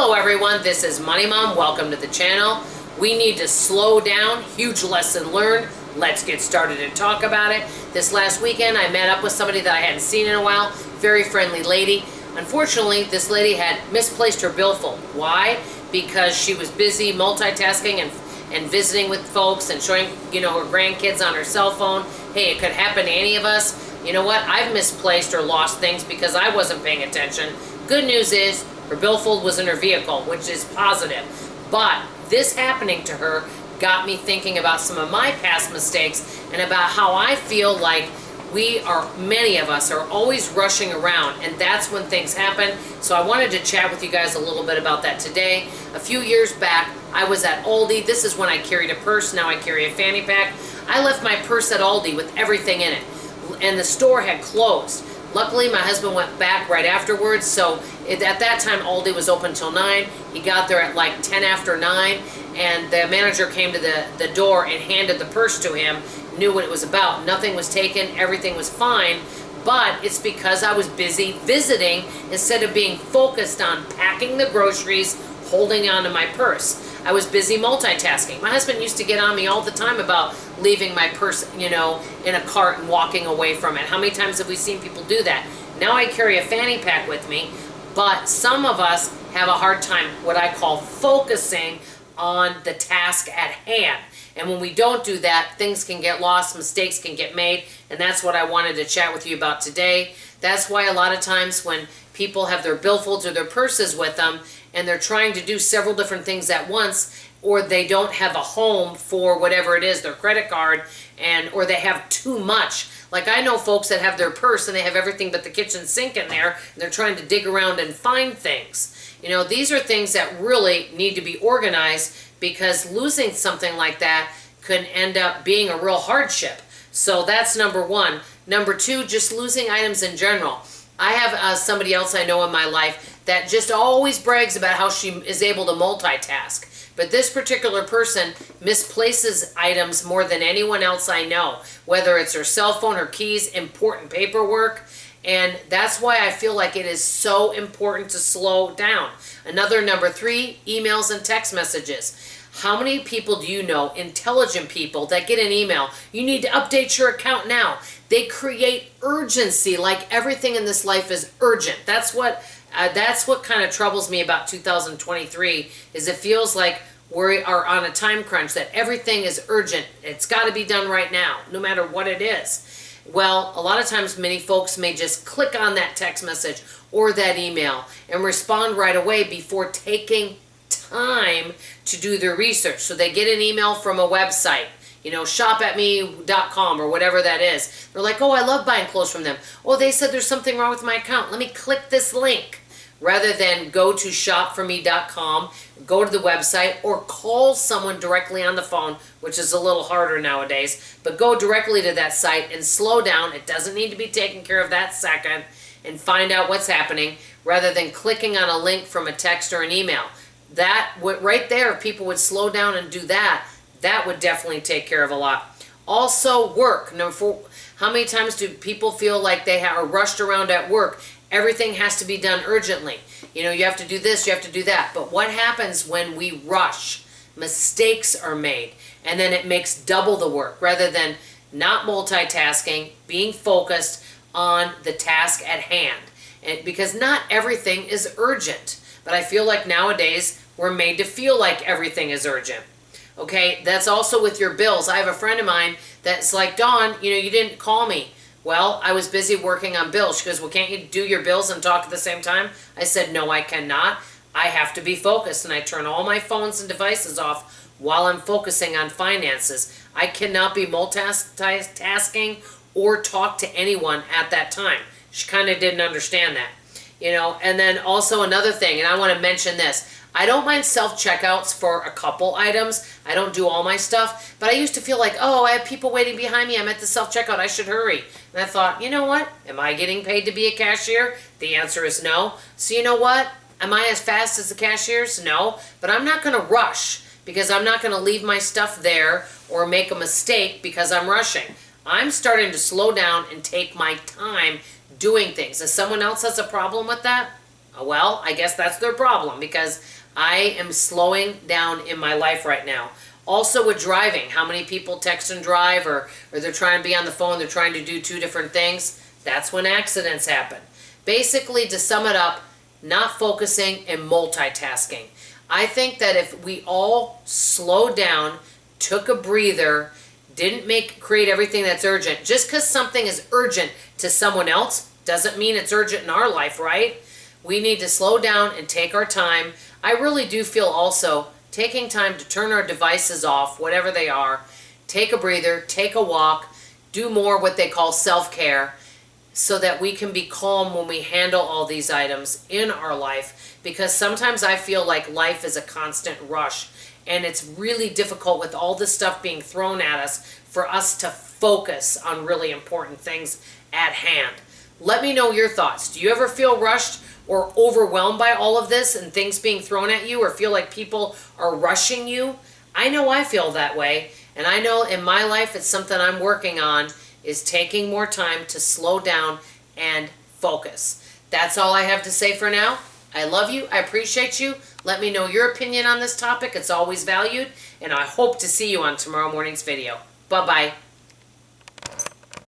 Hello everyone, this is Money Mom. Welcome to the channel. We need to slow down. Huge lesson learned. Let's get started and talk about it. This last weekend I met up with somebody that I hadn't seen in a while. Very friendly lady. Unfortunately, this lady had misplaced her billfold. Why? Because she was busy multitasking and visiting with folks and showing, her grandkids on her cell phone. Hey, it could happen to any of us. You know what? I've misplaced or lost things because I wasn't paying attention. Good news is her billfold was in her vehicle, which is positive. But this happening to her got me thinking about some of my past mistakes and about how I feel like many of us are always rushing around, and that's when things happen. So I wanted to chat with you guys a little bit about that today. A few years back, I was at Aldi. This is when I carried a purse. Now I carry a fanny pack. I left my purse at Aldi with everything in it, and the store had closed. Luckily, my husband went back right afterwards, so at that time, Aldi was open till 9. He got there at like 10 after 9, and the manager came to the door and handed the purse to him, knew what it was about. Nothing was taken, everything was fine, but it's because I was busy visiting instead of being focused on packing the groceries, holding on to my purse. I was busy multitasking. My husband used to get on me all the time about leaving my purse, in a cart and walking away from it. How many times have we seen people do that? Now I carry a fanny pack with me, but some of us have a hard time, what I call focusing on the task at hand. And when we don't do that, things can get lost, mistakes can get made, and that's what I wanted to chat with you about today. That's why a lot of times when people have their billfolds or their purses with them, and they're trying to do several different things at once, or they don't have a home for whatever it is, their credit card, or they have too much. Like I know folks that have their purse and they have everything but the kitchen sink in there, and they're trying to dig around and find things. These are things that really need to be organized, because losing something like that could end up being a real hardship. So that's number one. Number two, just losing items in general. I have somebody else I know in my life that just always brags about how she is able to multitask. But this particular person misplaces items more than anyone else I know, whether it's her cell phone, her keys, important paperwork. And that's why I feel like it is so important to slow down. Another number three, emails and text messages. How many people do you know, intelligent people, that get an email, you need to update your account now? They create urgency, like everything in this life is urgent. That's what kind of troubles me about 2023, is it feels like we are on a time crunch, that everything is urgent. It's got to be done right now, no matter what it is. Well, a lot of times many folks may just click on that text message or that email and respond right away before taking time to do their research. So they get an email from a website, shopatme.com or whatever that is. They're like, oh, I love buying clothes from them. Oh, they said there's something wrong with my account. Let me click this link. Rather than go to shopforme.com, go to the website, or call someone directly on the phone, which is a little harder nowadays, but go directly to that site and slow down. It doesn't need to be taken care of that second, and find out what's happening, rather than clicking on a link from a text or an email. That right there, if people would slow down and do that, that would definitely take care of a lot. Also, work. Number four, how many times do people feel like they are rushed around at work? Everything has to be done urgently. You have to do this, you have to do that. But what happens when we rush? Mistakes are made, and then it makes double the work, rather than not multitasking, being focused on the task at hand. And because not everything is urgent, but I feel like nowadays we're made to feel like everything is urgent. Okay, that's also with your bills. I have a friend of mine that's like, Dawn, you didn't call me. Well, I was busy working on bills. She goes, well, can't you do your bills and talk at the same time? I said, no, I cannot. I have to be focused, and I turn all my phones and devices off while I'm focusing on finances. I cannot be multitasking or talk to anyone at that time. She kind of didn't understand that, And then also another thing, and I want to mention this. I don't mind self-checkouts for a couple items. I don't do all my stuff, but I used to feel like, oh, I have people waiting behind me. I'm at the self-checkout. I should hurry. And I thought, you know what? Am I getting paid to be a cashier? The answer is no. So you know what? Am I as fast as the cashiers? No. But I'm not going to rush, because I'm not going to leave my stuff there or make a mistake because I'm rushing. I'm starting to slow down and take my time doing things. If someone else has a problem with that, Well, I guess that's their problem because I am slowing down in my life right now. Also with driving, how many people text and drive or they're trying to be on the phone, they're trying to do two different things. That's when accidents happen. Basically, to sum it up, not focusing and multitasking. I think that if we all slowed down, took a breather, didn't create everything that's urgent, just because something is urgent to someone else doesn't mean it's urgent in our life, right? We need to slow down and take our time. I really do feel also taking time to turn our devices off, whatever they are, take a breather, take a walk, do more what they call self-care so that we can be calm when we handle all these items in our life, because sometimes I feel like life is a constant rush and it's really difficult with all this stuff being thrown at us for us to focus on really important things at hand. Let me know your thoughts. Do you ever feel rushed or overwhelmed by all of this and things being thrown at you, or feel like people are rushing you? I know I feel that way, and I know in my life it's something I'm working on, is taking more time to slow down and focus. That's all I have to say for now. I love you. I appreciate you. Let me know your opinion on this topic. It's always valued, and I hope to see you on tomorrow morning's video. Bye-bye.